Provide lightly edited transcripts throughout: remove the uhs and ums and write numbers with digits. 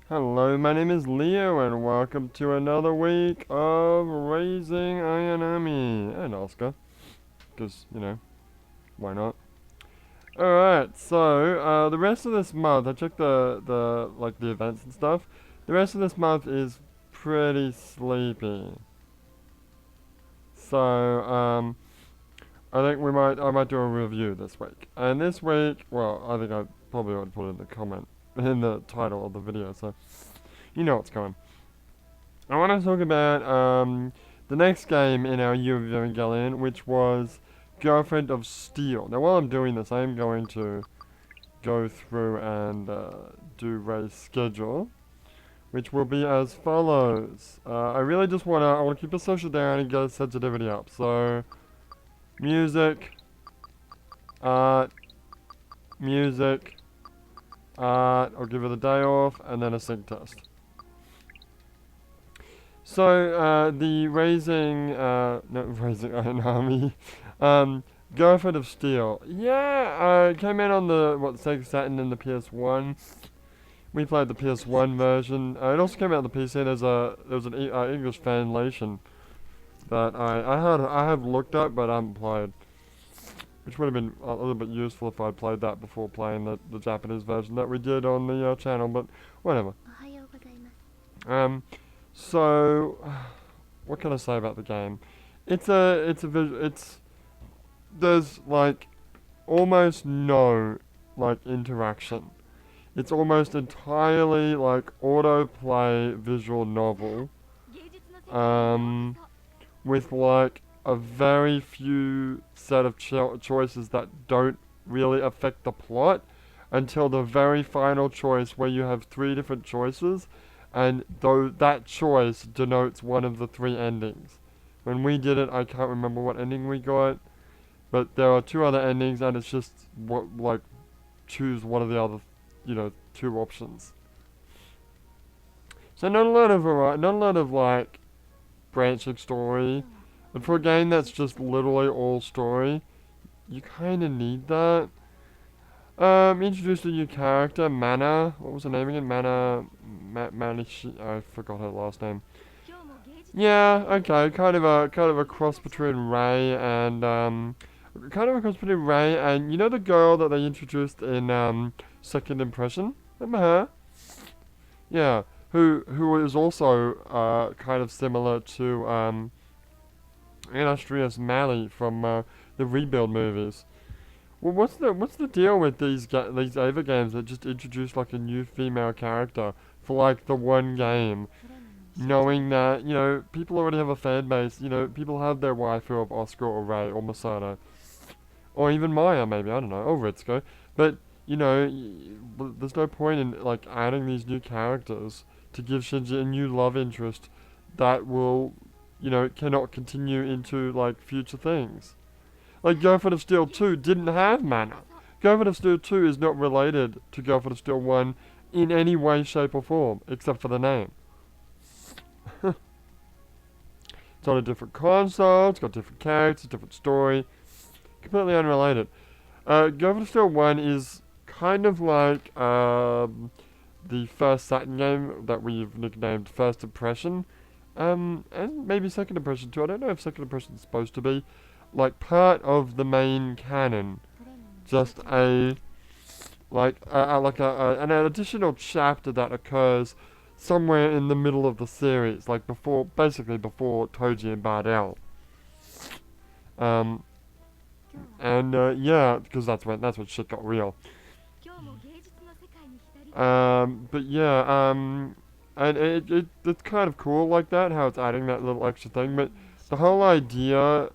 Hello, my name is Leo, and welcome to another week of Raising Ayanami and Asuka. Because, why not? Alright, so, the rest of this month, I checked the events and stuff. The rest of this month is pretty sleepy. So, I think I might do a review this week. And this week, well, I think I probably ought to put it in the comment, in the title of the video, so you know what's going. I want to talk about the next game in our year of Evangelion, which was Girlfriend of Steel. Now, while I'm doing this, I am going to go through and do Ray's schedule, which will be as follows. I really just I want to keep the social down and get sensitivity up. So, music, art, music, art. I'll give it a day off, and then a sync test. So, the Raising Ayanami, Girlfriend of Steel. Yeah, it came out on the, Sega Saturn and the PS1. We played the PS1 version. It also came out on the PC. There was an English translation that I have looked at, but I haven't played. Which would have been a little bit useful if I'd played that before playing the Japanese version that we did on the channel, but whatever. So, what can I say about the game? There's like almost no like interaction. It's almost entirely like autoplay visual novel, with like a very few set of choices that don't really affect the plot until the very final choice where you have three different choices and though that choice denotes one of the three endings. When we did it, I can't remember what ending we got, but there are two other endings, and it's just choose one of the other, two options. So not a lot of not a lot of like branching story, and for a game that's just literally all story, you kind of need that. Introduced a new character, Mana. What was her name again? Manishi. I forgot her last name. Yeah, okay, kind of a cross between Ray and you know the girl that they introduced in Second Impression? Remember her? Yeah, who is also kind of similar to Illustrious Mally from the Rebuild movies. Well, what's the deal with these Ava games that just introduce like a new female character for like the one game, knowing that people already have a fan base. People have their waifu of Oscar or Ray or Masato, or even Maya maybe, I don't know, or Ritsuko. But there's no point in like adding these new characters to give Shinji a new love interest that will cannot continue into like future things. Like Girlfriend of Steel 2 didn't have mana. Girlfriend of Steel 2 is not related to Girlfriend of Steel 1 in any way, shape, or form, except for the name. It's on a different console, it's got different characters, different story, completely unrelated. Girlfriend of Steel 1 is kind of like the first Saturn game that we've nicknamed First Impression, and maybe Second Impression too. I don't know if Second Impression is supposed to be like part of the main canon, just an additional chapter that occurs somewhere in the middle of the series, like basically before Toji and Bardell. Yeah, because that's when shit got real. But yeah, and it's kind of cool like that, how it's adding that little extra thing. But the whole idea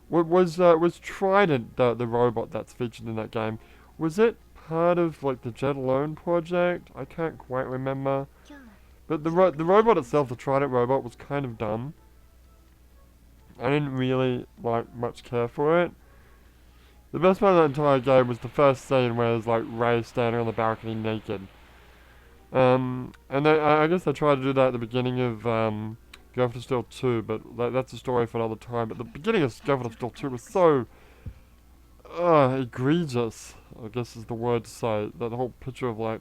was Trident, the robot that's featured in that game. Was it part of like the Jet Alone project? I can't quite remember. But the robot itself, the Trident robot, was kind of dumb. I didn't really much care for it. The best part of that entire game was the first scene where there's like Ray standing on the balcony naked. I guess they tried to do that at the beginning of Girlfriend of Steel 2, but that's a story for another time. But the beginning of Girlfriend of Steel 2 was so egregious, I guess is the word to say. That whole picture of like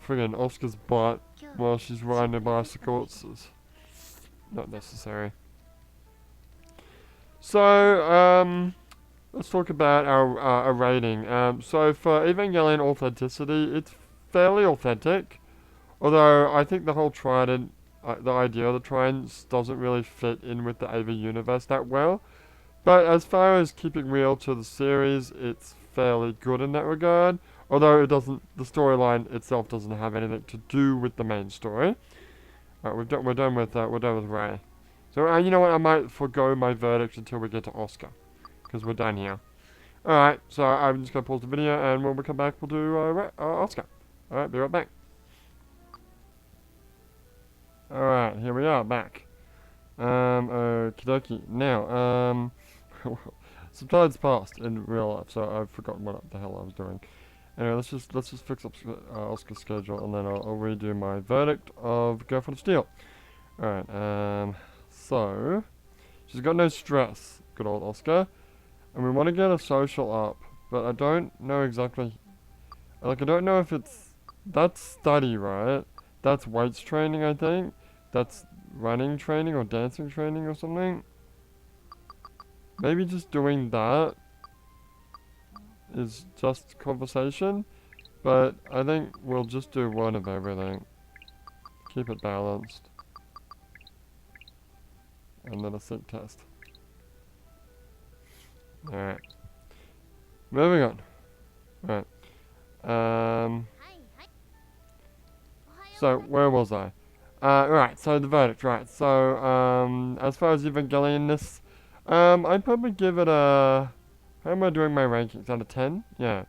friggin' Asuka's butt while she's riding a bicycle. It's not necessary. So, let's talk about our rating. So for Evangelion authenticity, it's fairly authentic. Although I think the whole trident, the idea of the tridents doesn't really fit in with the AV universe that well. But as far as keeping real to the series, it's fairly good in that regard. Although it doesn't, the storyline itself doesn't have anything to do with the main story. Alright, we're done with Ray. So you know what? I might forgo my verdict until we get to Asuka, because we're done here. Alright, so I'm just gonna pause the video, and when we come back, we'll do Asuka. Alright, be right back. Alright, here we are, back. Okie dokie. Now, some time's passed in real life, so I've forgotten what the hell I was doing. Anyway, let's just fix up Asuka's schedule, and then I'll redo my verdict of Girlfriend of Steel. Alright, so she's got no stress, good old Asuka, and we want to get a social up, but I don't know exactly, like I don't know if that's study, right? That's weights training, I think. That's running training or dancing training or something. Maybe just doing that is just conversation, but I think we'll just do one of everything. Keep it balanced. And then a sync test. Alright. Moving on. Alright. So, where was I? Right, so the verdict, right. So, as far as Evangelion-ness, I'd probably give it a... How am I doing my rankings? Out of 10? Yeah.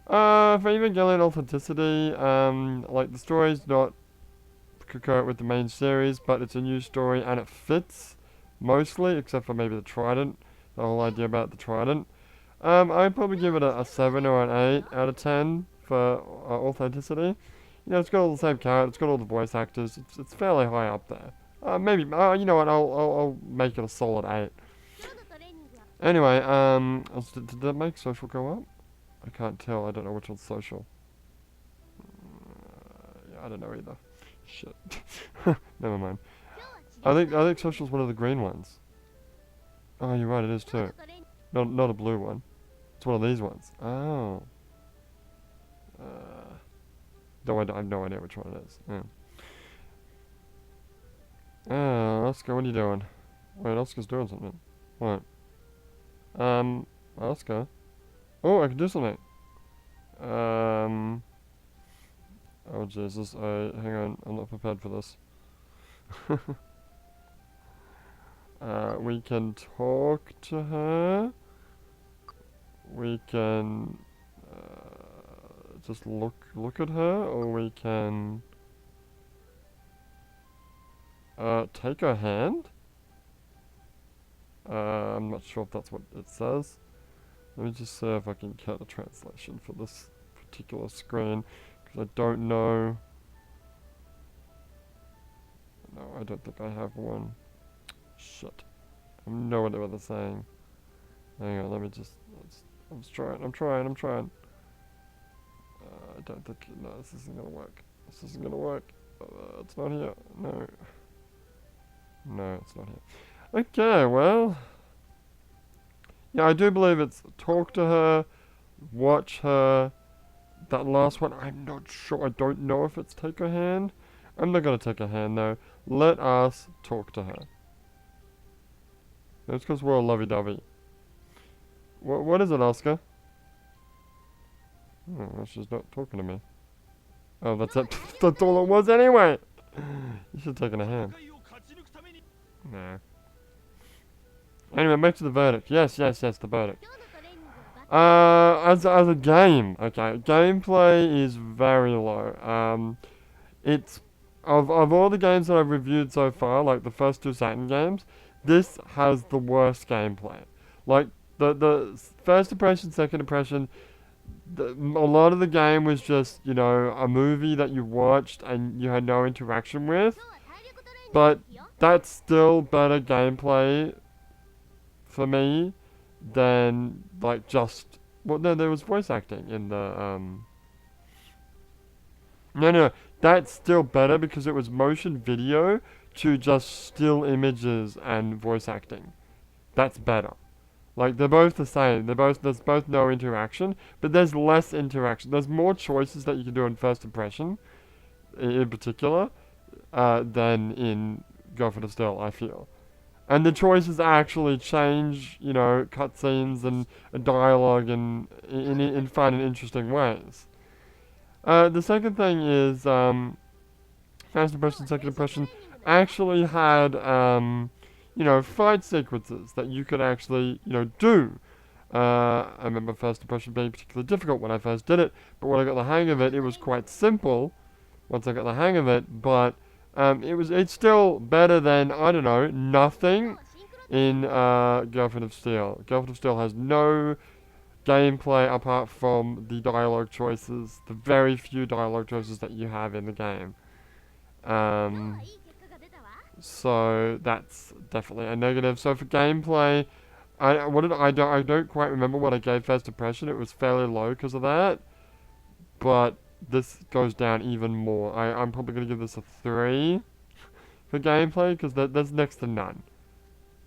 For Evangelion authenticity, like, the story's not concurrent with the main series, but it's a new story, and it fits, mostly, except for maybe the trident, the whole idea about the trident. I'd probably give it a 7 or an 8 out of 10 for authenticity. You know, it's got all the same characters, it's got all the voice actors, it's fairly high up there. Maybe, you know what, I'll make it a solid 8. Anyway, did that make social go up? I can't tell, I don't know which one's social. Yeah, I don't know either. Shit. Never mind. I think social's one of the green ones. Oh, you're right, it is too. Not a blue one. It's one of these ones. Oh. No, I have no idea which one it is. Yeah. Asuka, what are you doing? Wait, Asuka's doing something. What? Asuka? Oh, I can do something. Oh Jesus, hang on, I'm not prepared for this. We can talk to her. We can just look at her, or we can take her hand. I'm not sure if that's what it says. Let me just see if I can get a translation for this particular screen, because I don't know. No, I don't think I have one. Shit. I have no idea what they're saying. Hang on, let me just... I'm trying. I don't think... No, this isn't gonna work. This isn't gonna work. It's not here. No. No, it's not here. Okay, well... Yeah, I do believe it's talk to her, watch her. That last one, I'm not sure. I don't know if it's take her hand. I'm not gonna take her hand, though. Let us talk to her. It's because we're all lovey-dovey. What is it, Asuka? Oh, well, she's not talking to me. Oh, that's it. That's all it was anyway! You should have taken a hand. Nah. Anyway, back to the verdict. Yes, the verdict. As a game, okay, gameplay is very low. It's of all the games that I've reviewed so far, like the first two Saturn games, this has the worst gameplay. Like the first impression, second impression, a lot of the game was just, you know, a movie that you watched and you had no interaction with. But that's still better gameplay for me than like just, well, no, there was voice acting in the No, that's still better because it was motion video to just still images and voice acting. That's better. Like, they're both the same. There's both no interaction, but there's less interaction. There's more choices that you can do in first impression, in particular, than in Go for the Still, I feel. And the choices actually change, cutscenes and dialogue in fun and interesting ways. The second thing is, first impression, second impression actually had, fight sequences that you could actually, do. I remember first impression being particularly difficult when I first did it, but when I got the hang of it, it was quite simple once I got the hang of it, but it's still better than, I don't know, nothing in Girlfriend of Steel. Girlfriend of Steel has no gameplay apart from the dialogue choices, the very few dialogue choices that you have in the game. So that's definitely a negative. So for gameplay, I don't quite remember what I gave first impression. It was fairly low because of that, but this goes down even more. I'm probably gonna give this a 3 for gameplay because there's next to none.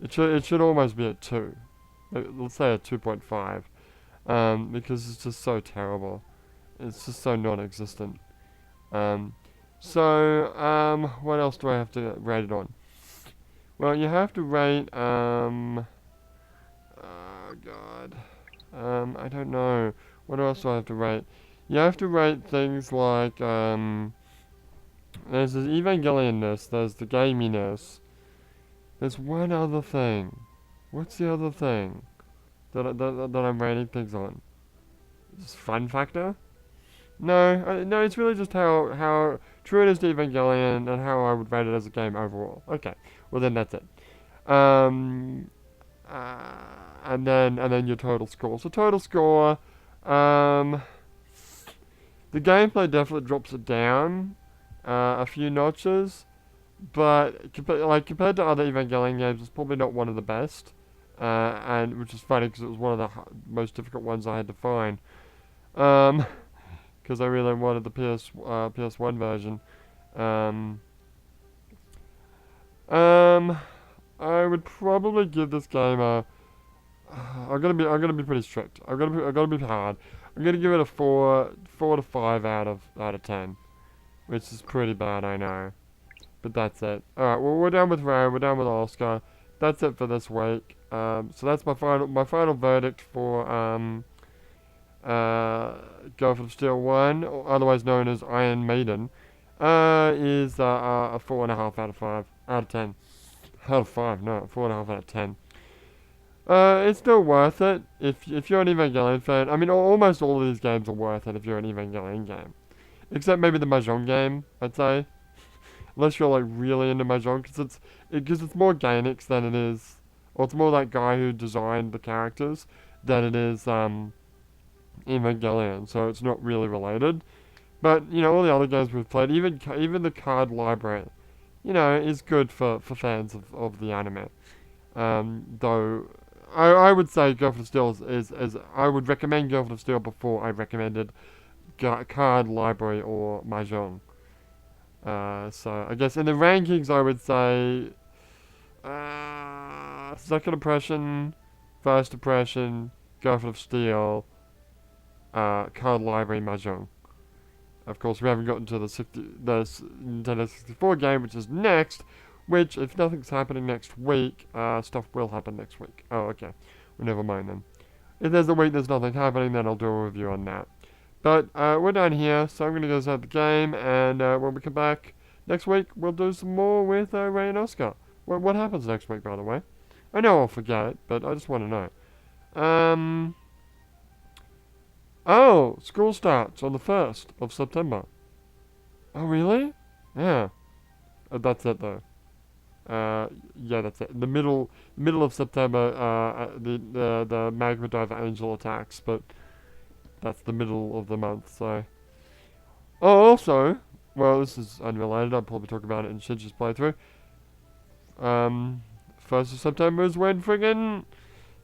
It should almost be a 2. Let's say a 2.5, because it's just so terrible. It's just so non-existent. What else do I have to rate it on? Well, you have to rate, oh god. I don't know. What else do I have to rate? You have to rate things like, there's the Evangelion-ness, there's the gaminess. There's one other thing. What's the other thing that I'm rating things on? Just fun factor? No, it's really just how true it is to Evangelion and how I would rate it as a game overall. Okay, well then that's it. Um, and then your total score. So total score, the gameplay definitely drops it down a few notches, but compared to other Evangelion games, it's probably not one of the best. And which is funny because it was one of the most difficult ones I had to find. Because I really wanted the PS1 version. I would probably give this game a. I'm gonna be pretty strict. I'm gonna be hard. I'm gonna give it a 4 to 5 out of 10, which is pretty bad, I know. But that's it. All right, well we're done with Ray. We're done with Oscar. That's it for this week. So that's my final verdict for Girlfriend of Steel 1, or otherwise known as Iron Maiden, is a 4.5 out of 5 out of 10. Out of 5, no, 4.5 out of 10. It's still worth it if you're an Evangelion fan. I mean, almost all of these games are worth it if you're an Evangelion game, except maybe the Mahjong game, I'd say. Unless you're like really into Mahjong, because it's more Gainax than it is, or it's more that guy who designed the characters than it is Evangelion. So it's not really related. But all the other games we've played, even the card library, is good for fans of the anime. Though I would say Girlfriend of Steel is I would recommend Girlfriend of Steel before I recommended card library or Mahjong. So I guess in the rankings I would say second impression, first impression, Girlfriend of Steel, card library, Mahjong. Of course, we haven't gotten to the Nintendo 64 game, which is next. Which, if nothing's happening next week, stuff will happen next week. Oh, okay. Well, never mind then. If there's a week there's nothing happening, then I'll do a review on that. But we're done here, so I'm going to go start the game, and when we come back next week, we'll do some more with Ray and Oscar. What happens next week, by the way? I know I'll forget it, but I just want to know. Oh, school starts on the 1st of September. Oh, really? Yeah. That's it, though. Yeah, that's it. The middle of September, the Magma Diver Angel attacks, but that's the middle of the month, so. Oh, also, well, this is unrelated. I'll probably talk about it in Shinji's playthrough. 1st of September is when friggin'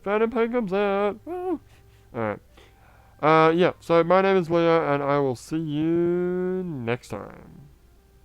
Phantom Pain comes out. Woo! Alright. Yeah, so my name is Leo, and I will see you next time.